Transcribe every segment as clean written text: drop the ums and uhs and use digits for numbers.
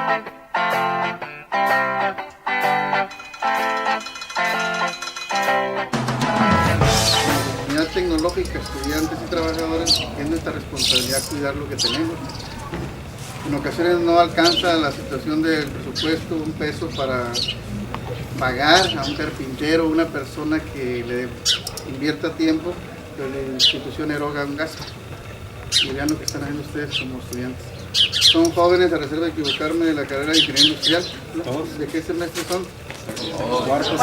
Comunidad tecnológica, estudiantes y trabajadores, tiene esta responsabilidad de cuidar lo que tenemos. En ocasiones no alcanza la situación del presupuesto un peso para pagar a un carpintero, una persona que le invierta tiempo, pero la institución eroga un gasto. Y vean lo que están haciendo ustedes como estudiantes. Son jóvenes, a reserva de equivocarme, de la carrera de Ingeniería Industrial. ¿De qué semestre son? Cuarto.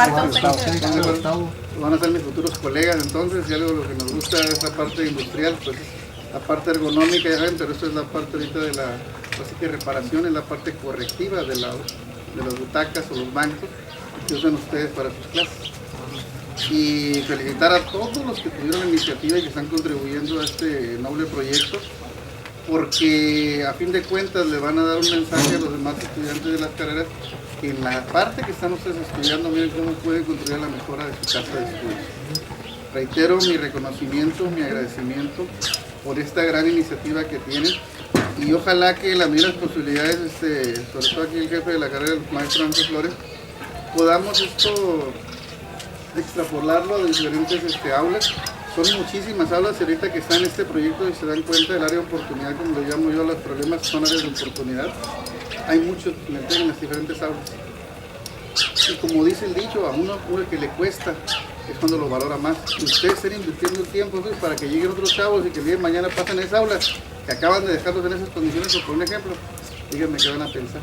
Van a ser mis futuros colegas, entonces, y algo de lo que nos gusta de esta parte industrial, pues la parte ergonómica, ya ven, pero esto es la parte ahorita de la, así que reparación, es la parte correctiva de las butacas o los bancos que usan ustedes para sus clases. Y felicitar a todos los que tuvieron la iniciativa y que están contribuyendo a este noble proyecto, porque a fin de cuentas le van a dar un mensaje a los demás estudiantes de las carreras que en la parte que están ustedes estudiando, miren cómo pueden contribuir a la mejora de su casa de estudios. Reitero mi reconocimiento, mi agradecimiento por esta gran iniciativa que tienen, y ojalá que las mismas posibilidades, sobre todo aquí el jefe de la carrera, el maestro Ángel Flores, podamos esto extrapolarlo a diferentes aulas. Son muchísimas aulas ahorita que están en este proyecto y se dan cuenta del área de oportunidad, como lo llamo yo, los problemas son áreas de oportunidad. Hay muchos que en las diferentes aulas. Y como dice el dicho, a uno que le cuesta es cuando lo valora más. Y ustedes están invirtiendo el tiempo, pues, para que lleguen otros chavos y que el día de mañana pasen esas aulas, que acaban de dejarlos en esas condiciones, o por un ejemplo, díganme qué van a pensar.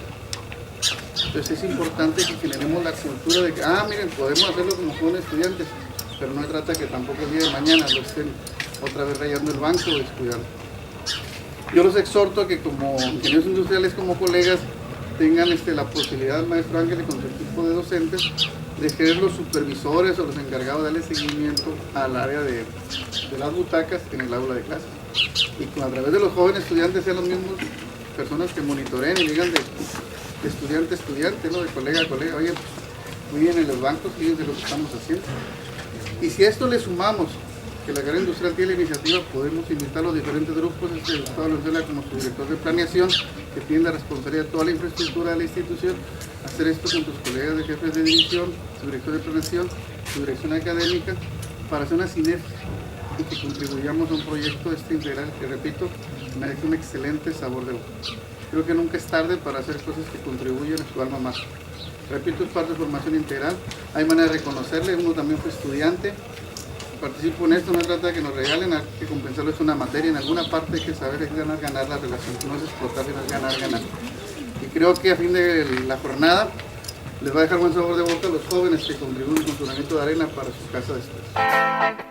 Entonces es importante que generemos la cultura de que, miren, podemos hacerlo como jóvenes estudiantes, pero no se trata que tampoco el día de mañana lo estén otra vez rayando el banco o descuidando. Yo los exhorto a que como ingenieros industriales, como colegas, tengan la posibilidad, maestro Ángel, con su equipo de docentes, de ser los supervisores o los encargados de darle seguimiento al área de las butacas en el aula de clases. Y a través de los jóvenes estudiantes sean los mismos personas que monitoreen y digan de estudiante a estudiante, ¿no? De colega a colega, oye, muy bien en los bancos, fíjense lo que estamos haciendo. Y si a esto le sumamos que la carrera industrial tiene la iniciativa, podemos invitar a los diferentes grupos, Gustavo Loncela como su director de planeación, que tiene la responsabilidad de toda la infraestructura de la institución, hacer esto con tus colegas de jefes de división, su director de planeación, su dirección académica, para hacer una sinergia y que contribuyamos a un proyecto integral que, repito, merece un excelente sabor de boca. Creo que nunca es tarde para hacer cosas que contribuyen a su alma máter. Repito, es parte de formación integral, hay manera de reconocerle, uno también fue estudiante, participo en esto, no se trata de que nos regalen, hay que compensarlo, es una materia, en alguna parte hay que saber es ganar la relación, no es explotar, sino es ganar. Y creo que a fin de la jornada les va a dejar buen sabor de boca a los jóvenes que contribuyen con su granito de arena para su casa de estudios.